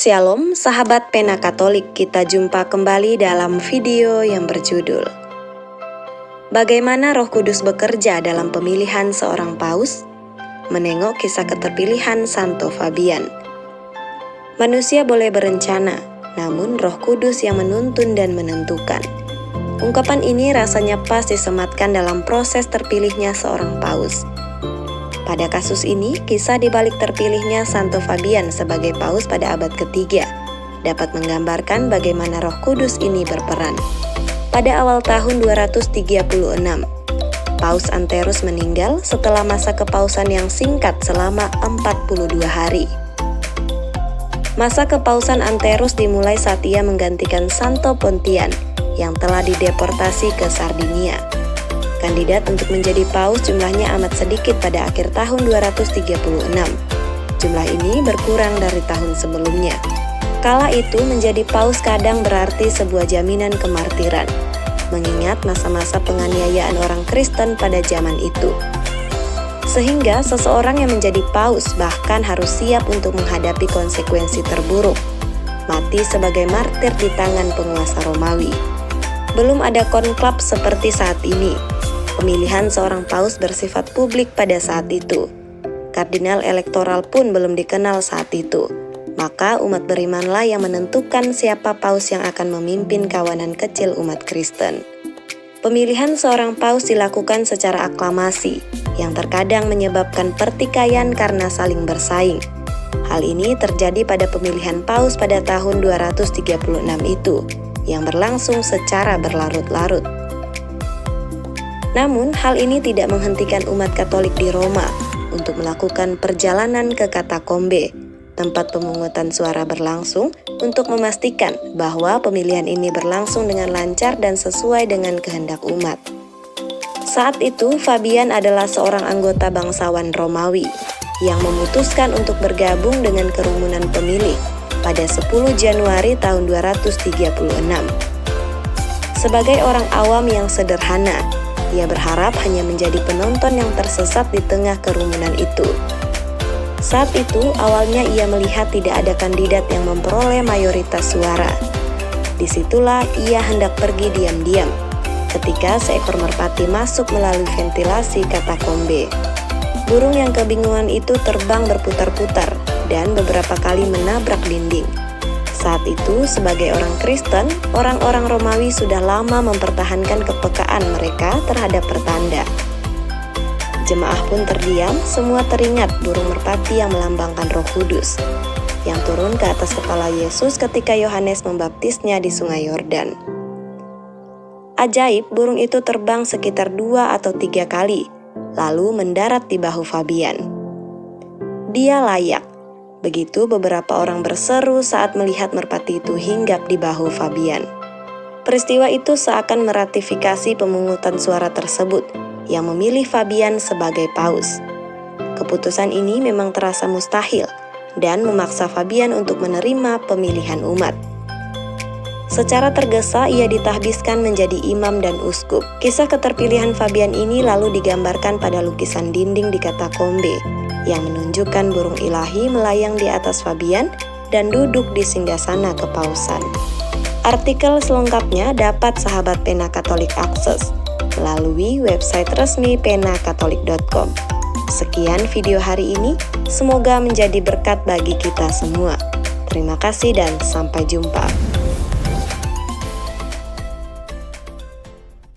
Shalom sahabat Pena Katolik, kita jumpa kembali dalam video yang berjudul Bagaimana Roh Kudus bekerja dalam pemilihan seorang paus? Menengok kisah keterpilihan Santo Fabian. Manusia boleh berencana, namun Roh Kudus yang menuntun dan menentukan. Ungkapan ini rasanya pas disematkan dalam proses terpilihnya seorang paus. Pada kasus ini, kisah dibalik terpilihnya Santo Fabian sebagai paus pada abad ketiga dapat menggambarkan bagaimana Roh Kudus ini berperan. Pada awal tahun 236, Paus Anterus meninggal setelah masa kepausan yang singkat selama 42 hari. Masa kepausan Anterus dimulai saat ia menggantikan Santo Pontian yang telah dideportasi ke Sardinia. Kandidat untuk menjadi paus jumlahnya amat sedikit pada akhir tahun 236. Jumlah ini berkurang dari tahun sebelumnya. Kala itu menjadi paus kadang berarti sebuah jaminan kemartiran, mengingat masa-masa penganiayaan orang Kristen pada zaman itu. Sehingga seseorang yang menjadi paus bahkan harus siap untuk menghadapi konsekuensi terburuk, mati sebagai martir di tangan penguasa Romawi. Belum ada konklab seperti saat ini. Pemilihan seorang paus bersifat publik pada saat itu. Kardinal elektoral pun belum dikenal saat itu. Maka umat berimanlah yang menentukan siapa paus yang akan memimpin kawanan kecil umat Kristen. Pemilihan seorang paus dilakukan secara aklamasi, yang terkadang menyebabkan pertikaian karena saling bersaing. Hal ini terjadi pada pemilihan paus pada tahun 236 itu, yang berlangsung secara berlarut-larut. Namun, hal ini tidak menghentikan umat Katolik di Roma untuk melakukan perjalanan ke katakombe, tempat pemungutan suara berlangsung, untuk memastikan bahwa pemilihan ini berlangsung dengan lancar dan sesuai dengan kehendak umat. Saat itu, Fabian adalah seorang anggota bangsawan Romawi yang memutuskan untuk bergabung dengan kerumunan pemilih pada 10 Januari tahun 236. Sebagai orang awam yang sederhana, ia berharap hanya menjadi penonton yang tersesat di tengah kerumunan itu. Saat itu, awalnya ia melihat tidak ada kandidat yang memperoleh mayoritas suara. Disitulah ia hendak pergi diam-diam, ketika seekor merpati masuk melalui ventilasi katakombe. Burung yang kebingungan itu terbang berputar-putar dan beberapa kali menabrak dinding. Saat itu, sebagai orang Kristen, orang-orang Romawi sudah lama mempertahankan kepekaan mereka terhadap pertanda. Jemaah pun terdiam, semua teringat burung merpati yang melambangkan Roh Kudus, yang turun ke atas kepala Yesus ketika Yohanes membaptisnya di Sungai Yordan. Ajaib, burung itu terbang sekitar 2 atau 3 kali, lalu mendarat di bahu Fabian. Dia layak. Begitu beberapa orang berseru saat melihat merpati itu hinggap di bahu Fabian. Peristiwa itu seakan meratifikasi pemungutan suara tersebut yang memilih Fabian sebagai paus. Keputusan ini memang terasa mustahil dan memaksa Fabian untuk menerima pemilihan umat. Secara tergesa ia ditahbiskan menjadi imam dan uskup. Kisah keterpilihan Fabian ini lalu digambarkan pada lukisan dinding di katakombe yang menunjukkan burung ilahi melayang di atas Fabian dan duduk di singgasana kepausan. Artikel selengkapnya dapat sahabat Pena Katolik akses melalui website resmi penakatolik.com. Sekian video hari ini, semoga menjadi berkat bagi kita semua. Terima kasih dan sampai jumpa.